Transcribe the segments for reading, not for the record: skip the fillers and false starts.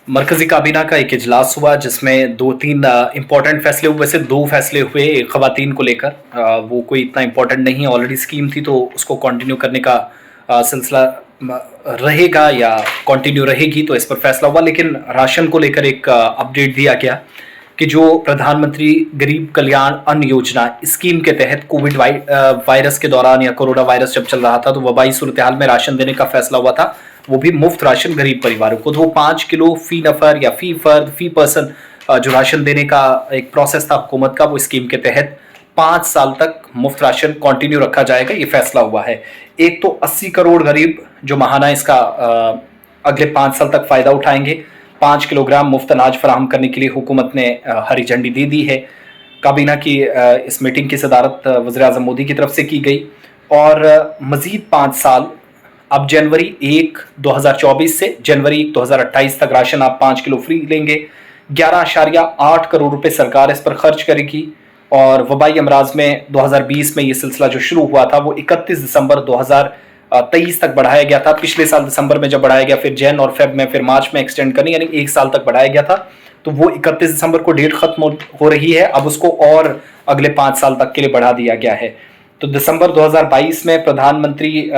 मरकजी काबीना का एक इजलास हुआ जिसमें दो तीन इंपॉर्टेंट फैसले हुए। वैसे दो फैसले हुए एक खवातीन को लेकर। वो कोई इतना इंपॉर्टेंट नहीं है, ऑलरेडी स्कीम थी तो उसको कंटिन्यू करने का सिलसिला रहेगा या कंटिन्यू रहेगी, तो इस पर फैसला हुआ। लेकिन राशन को लेकर एक अपडेट दिया गया कि जो प्रधानमंत्री गरीब कल्याण अन्न योजना स्कीम के तहत कोविड वायरस के दौरान या कोरोना वायरस जब चल रहा था तो वबाई सूरत हाल में राशन देने का फैसला हुआ था, वो भी मुफ्त राशन गरीब परिवारों को। तो 5 किलो फी नफर या फी फर्द फी पर्सन जो राशन देने का एक प्रोसेस था हुकूमत का, वो स्कीम के तहत 5 साल तक मुफ्त राशन कंटिन्यू रखा जाएगा, ये फैसला हुआ है। एक तो 80 करोड़ गरीब जो महाना इसका अगले 5 साल तक फायदा उठाएंगे। 5 किलोग्राम मुफ्त अनाज फराहम करने के लिए हुकूमत ने हरी झंडी दे दी है। काबीना की इस मीटिंग की सदारत वज़ीर-ए-आज़म मोदी की तरफ से की गई और मजीद 5 साल, अब जनवरी 1, 2024 से जनवरी 2028 तक राशन आप 5 किलो फ्री लेंगे। 11.8 करोड़ रुपए सरकार इस पर खर्च करेगी। और वबाई अमराज में 2020 में ये सिलसिला जो शुरू हुआ था वो 31 दिसंबर 2023 तक बढ़ाया गया था। पिछले साल दिसंबर में जब बढ़ाया गया, फिर जैन और फेब में, फिर मार्च में एक्सटेंड करनी, यानी 1 साल तक बढ़ाया गया था। तो वो 31 दिसंबर को डेट खत्म हो रही है, अब उसको और अगले 5 साल तक के लिए बढ़ा दिया गया है। तो दिसंबर 2022 में प्रधानमंत्री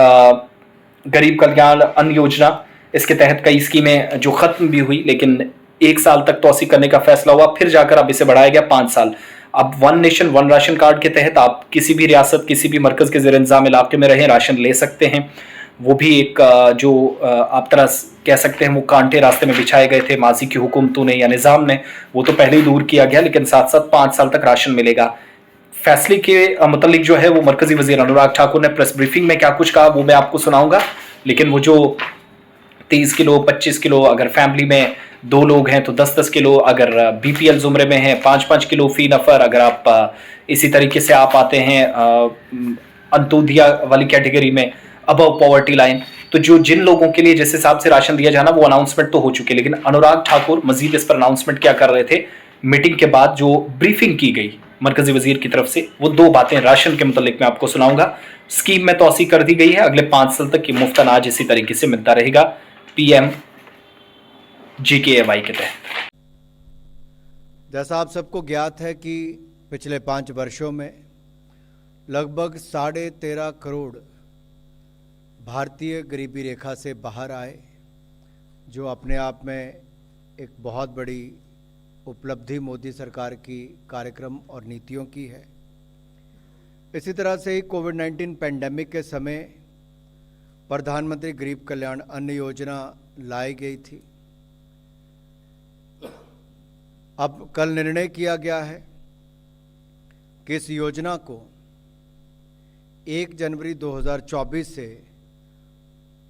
गरीब कल्याण अन्न योजना, इसके तहत कई स्कीमें जो खत्म भी हुई, लेकिन 1 साल तक तोसी करने का फैसला हुआ, फिर जाकर अब इसे बढ़ाया गया 5 साल। अब one nation one ration card के तहत आप किसी भी रियासत, किसी भी मरकज के ज़ेर इंतजाम इलाके में रहें, राशन ले सकते हैं। वो भी एक जो आप तरह कह सकते हैं वो कांटे रास्ते में बिछाए गए थे माजी की हुकूमतों ने या निज़ाम ने, वो तो पहले ही दूर किया गया, लेकिन साथ साथ 5 साल तक राशन मिलेगा। फैसले के मुतलिक जो है वो मरकजी वजीर अनुराग ठाकुर ने प्रेस ब्रीफिंग में क्या कुछ कहा वो मैं आपको सुनाऊंगा। लेकिन वो जो 30 किलो 25 किलो, अगर फैमिली में 2 लोग हैं तो 10-10 किलो, अगर बीपीएल जुमरे में हैं 5-5 किलो फी नफर, अगर आप इसी तरीके से आप आते हैं अंत्योदया वाली कैटेगरी में, अबव पॉवर्टी लाइन, तो जो जिन लोगों के लिए जिस हिसाब से राशन दिया जाना वो अनाउंसमेंट तो हो चुकी है। लेकिन अनुराग ठाकुर मजीद इस पर अनाउंसमेंट क्या कर रहे थे, मीटिंग के बाद जो ब्रीफिंग की गई मरकजी वजीर की तरफ से, वो 2 बातें राशन के मुतालिक मैं आपको सुनाऊंगा। स्कीम में तोसी कर दी गई है, अगले 5 साल तक ये मुफ्त अनाज इसी तरीके से मिलता रहेगा पीएम जीकेएवाई के तहत। जैसा आप सबको ज्ञात है कि पिछले 5 वर्षों में लगभग 13.5 करोड़ भारतीय गरीबी रेखा से बाहर आए, जो अपने आप में एक बहुत बड़ी उपलब्धि मोदी सरकार की कार्यक्रम और नीतियों की है। इसी तरह से ही कोविड-19 पैंडेमिक के समय प्रधानमंत्री गरीब कल्याण अन्न योजना लाई गई थी। अब कल निर्णय किया गया है कि इस योजना को 1 जनवरी 2024 से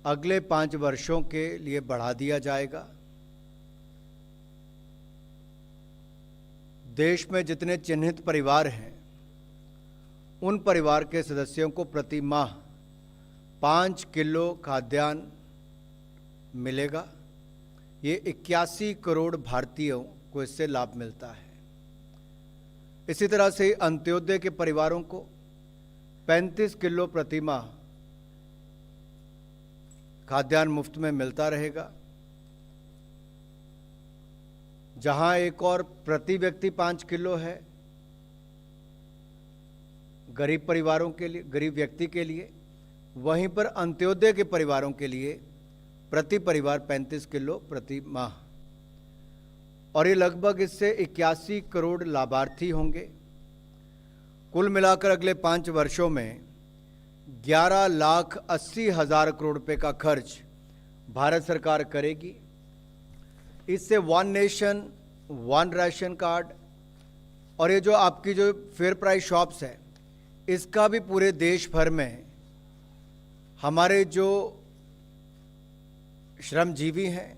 अगले 5 वर्षों के लिए बढ़ा दिया जाएगा। देश में जितने चिन्हित परिवार हैं उन परिवार के सदस्यों को प्रति माह 5 किलो खाद्यान्न मिलेगा। ये 81 करोड़ भारतीयों को इससे लाभ मिलता है। इसी तरह से अंत्योदय के परिवारों को 35 किलो प्रति माह खाद्यान्न मुफ्त में मिलता रहेगा। जहां एक और प्रति व्यक्ति 5 किलो है गरीब परिवारों के लिए, गरीब व्यक्ति के लिए, वहीं पर अंत्योदय के परिवारों के लिए प्रति परिवार 35 किलो प्रति माह। और ये लगभग इससे 81 करोड़ लाभार्थी होंगे। कुल मिलाकर अगले 5 वर्षों में 11,80,000 करोड़ रुपए का खर्च भारत सरकार करेगी। इससे one nation one ration card और ये जो आपकी जो फेयर प्राइस शॉप्स है, इसका भी पूरे देश भर में हमारे जो श्रमजीवी हैं,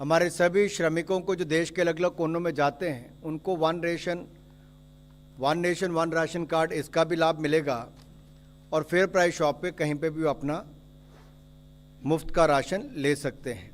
हमारे सभी श्रमिकों को जो देश के अलग अलग कोनों में जाते हैं, उनको one nation one ration card, इसका भी लाभ मिलेगा। और फेयर प्राइस शॉप पे कहीं पे भी वो अपना मुफ्त का राशन ले सकते हैं।